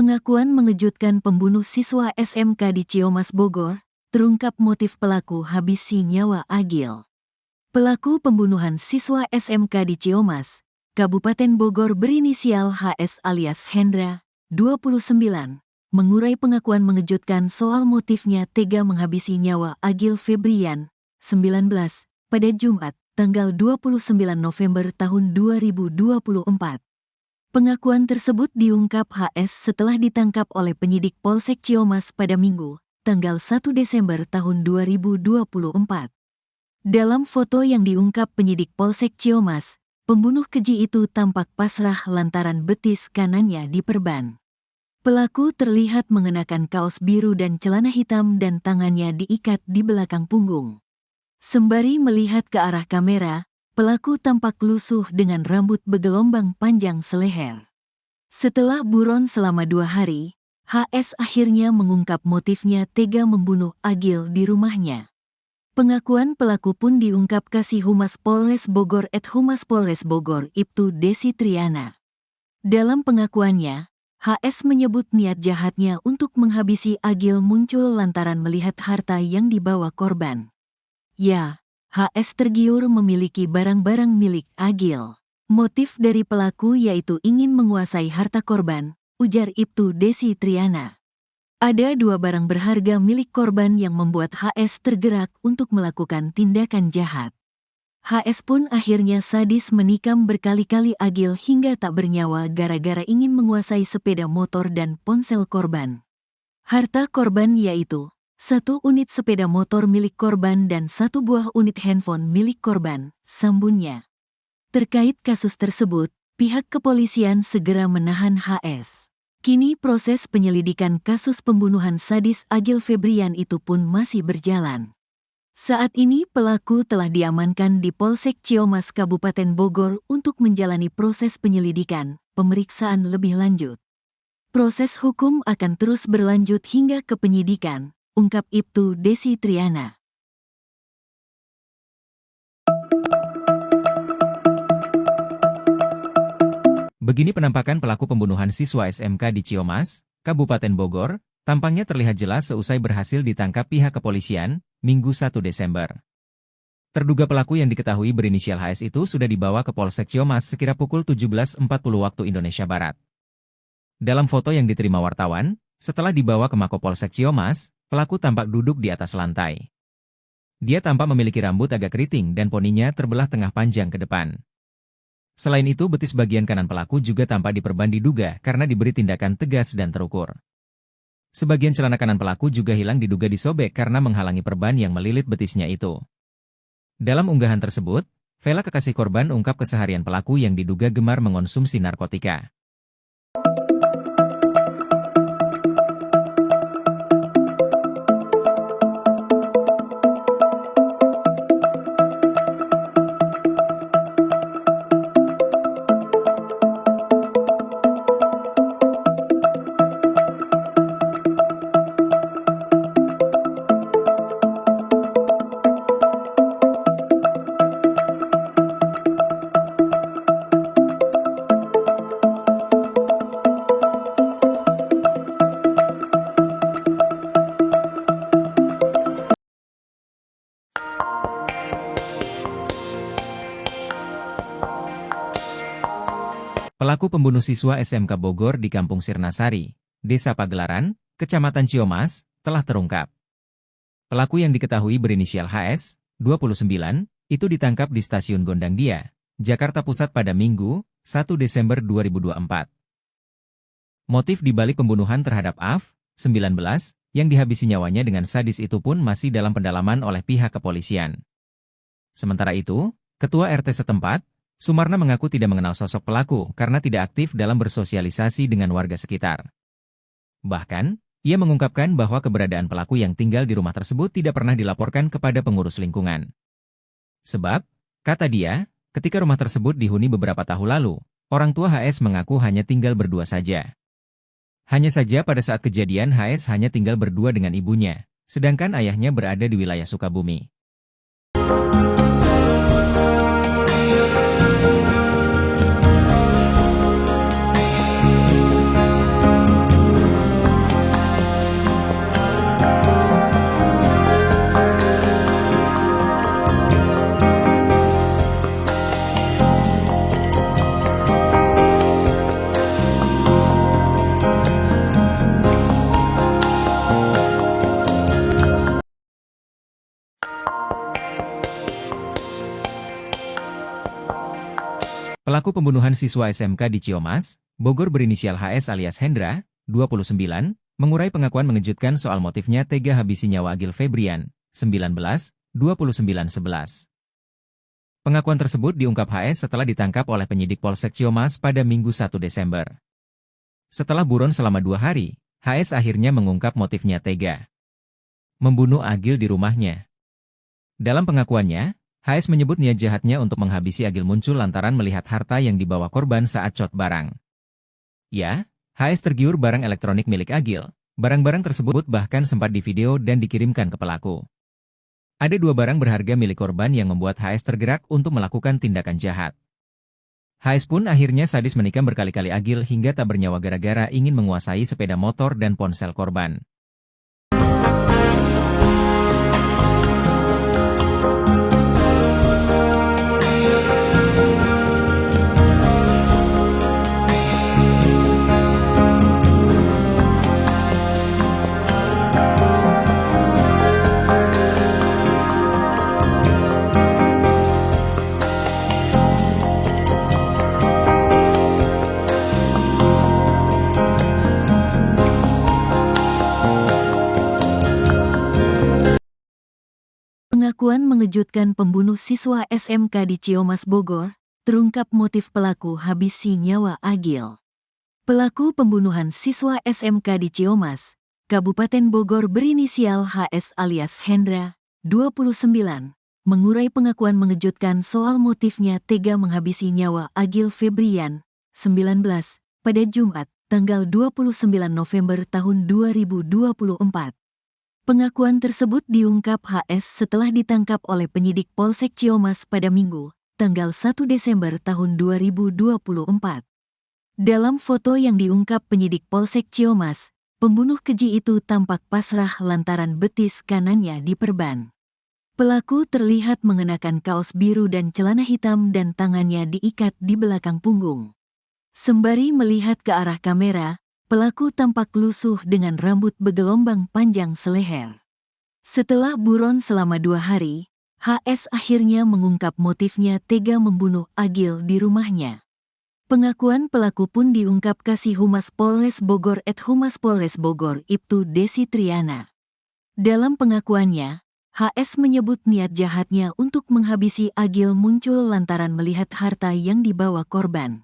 Pengakuan mengejutkan pembunuh siswa SMK di Ciamas, Bogor, terungkap motif pelaku habisi nyawa Agil. Pelaku pembunuhan siswa SMK di Ciamas, Kabupaten Bogor berinisial HS alias Hendra, 29, mengurai pengakuan mengejutkan soal motifnya tega menghabisi nyawa Agil Febrian, 19, pada Jumat, tanggal 29 November tahun 2024. Pengakuan tersebut diungkap HS setelah ditangkap oleh penyidik Polsek Ciamas pada Minggu, tanggal 1 Desember tahun 2024. Dalam foto yang diungkap penyidik Polsek Ciamas, pembunuh keji itu tampak pasrah lantaran betis kanannya diperban. Pelaku terlihat mengenakan kaos biru dan celana hitam dan tangannya diikat di belakang punggung. Sembari melihat ke arah kamera, pelaku tampak lusuh dengan rambut bergelombang panjang seleher. Setelah buron selama 2 hari, HS akhirnya mengungkap motifnya tega membunuh Agil di rumahnya. Pengakuan pelaku pun diungkap Kasih Humas Polres Bogor Humas Polres Bogor Ibtu Desi Triana. Dalam pengakuannya, HS menyebut niat jahatnya untuk menghabisi Agil muncul lantaran melihat harta yang dibawa korban. Ya, HS tergiur memiliki barang-barang milik Agil. Motif dari pelaku yaitu ingin menguasai harta korban, ujar Ibtu Desi Triana. Ada 2 barang berharga milik korban yang membuat HS tergerak untuk melakukan tindakan jahat. HS pun akhirnya sadis menikam berkali-kali Agil hingga tak bernyawa gara-gara ingin menguasai sepeda motor dan ponsel korban. Harta korban yaitu 1 unit sepeda motor milik korban dan 1 buah unit handphone milik korban, sambunnya. Terkait kasus tersebut, pihak kepolisian segera menahan HS. Kini proses penyelidikan kasus pembunuhan sadis Agil Febrian itu pun masih berjalan. Saat ini pelaku telah diamankan di Polsek Ciamas Kabupaten Bogor untuk menjalani proses penyelidikan, pemeriksaan lebih lanjut. Proses hukum akan terus berlanjut hingga ke penyidikan, ungkap Ibtu Desi Triana. Begini penampakan pelaku pembunuhan siswa SMK di Ciamas, Kabupaten Bogor, tampangnya terlihat jelas seusai berhasil ditangkap pihak kepolisian, Minggu 1 Desember. Terduga pelaku yang diketahui berinisial HS itu sudah dibawa ke Polsek Ciamas sekira pukul 17.40 waktu Indonesia Barat. Dalam foto yang diterima wartawan, setelah dibawa ke Mako Polsek Ciamas, pelaku tampak duduk di atas lantai. Dia tampak memiliki rambut agak keriting dan poninya terbelah tengah panjang ke depan. Selain itu, betis bagian kanan pelaku juga tampak diperban diduga karena diberi tindakan tegas dan terukur. Sebagian celana kanan pelaku juga hilang diduga disobek karena menghalangi perban yang melilit betisnya itu. Dalam unggahan tersebut, Vela kekasih korban ungkap keseharian pelaku yang diduga gemar mengonsumsi narkotika. Pelaku pembunuh siswa SMK Bogor di Kampung Sirnasari, Desa Pagelaran, Kecamatan Ciamas, telah terungkap. Pelaku yang diketahui berinisial HS, 29, itu ditangkap di Stasiun Gondangdia, Jakarta Pusat pada Minggu, 1 Desember 2024. Motif dibalik pembunuhan terhadap AF, 19, yang dihabisi nyawanya dengan sadis itu pun masih dalam pendalaman oleh pihak kepolisian. Sementara itu, Ketua RT setempat, Sumarna mengaku tidak mengenal sosok pelaku karena tidak aktif dalam bersosialisasi dengan warga sekitar. Bahkan, ia mengungkapkan bahwa keberadaan pelaku yang tinggal di rumah tersebut tidak pernah dilaporkan kepada pengurus lingkungan. Sebab, kata dia, ketika rumah tersebut dihuni beberapa tahun lalu, orang tua HS mengaku hanya tinggal berdua saja. Hanya saja pada saat kejadian HS hanya tinggal berdua dengan ibunya, sedangkan ayahnya berada di wilayah Sukabumi. Pelaku pembunuhan siswa SMK di Ciamas, Bogor berinisial HS alias Hendra, 29, mengurai pengakuan mengejutkan soal motifnya tega habisi nyawa Agil Febrian, 19, 2911. Pengakuan tersebut diungkap HS setelah ditangkap oleh penyidik Polsek Ciamas pada Minggu 1 Desember. Setelah buron selama 2 hari, HS akhirnya mengungkap motifnya tega membunuh Agil di rumahnya. Dalam pengakuannya, HS menyebut niat jahatnya untuk menghabisi Agil muncul lantaran melihat harta yang dibawa korban saat cot barang. Ya, HS tergiur barang elektronik milik Agil. Barang-barang tersebut bahkan sempat divideo dan dikirimkan ke pelaku. Ada 2 barang berharga milik korban yang membuat HS tergerak untuk melakukan tindakan jahat. HS pun akhirnya sadis menikam berkali-kali Agil hingga tak bernyawa gara-gara ingin menguasai sepeda motor dan ponsel korban. Pengakuan mengejutkan pembunuh siswa SMK di Ciamas Bogor, terungkap motif pelaku habisi nyawa Agil. Pelaku pembunuhan siswa SMK di Ciamas, Kabupaten Bogor berinisial HS alias Hendra, 29, mengurai pengakuan mengejutkan soal motifnya tega menghabisi nyawa Agil Febrian, 19, pada Jumat, tanggal 29 November tahun 2024. Pengakuan tersebut diungkap HS setelah ditangkap oleh penyidik Polsek Ciamas pada Minggu, tanggal 1 Desember tahun 2024. Dalam foto yang diungkap penyidik Polsek Ciamas, pembunuh keji itu tampak pasrah lantaran betis kanannya diperban. Pelaku terlihat mengenakan kaos biru dan celana hitam dan tangannya diikat di belakang punggung. Sembari melihat ke arah kamera, pelaku tampak lusuh dengan rambut bergelombang panjang seleher. Setelah buron selama 2 hari, HS akhirnya mengungkap motifnya tega membunuh Agil di rumahnya. Pengakuan pelaku pun diungkap Kasih Humas Polres Bogor Humas Polres Bogor Ibtu Desi Triana. Dalam pengakuannya, HS menyebut niat jahatnya untuk menghabisi Agil muncul lantaran melihat harta yang dibawa korban.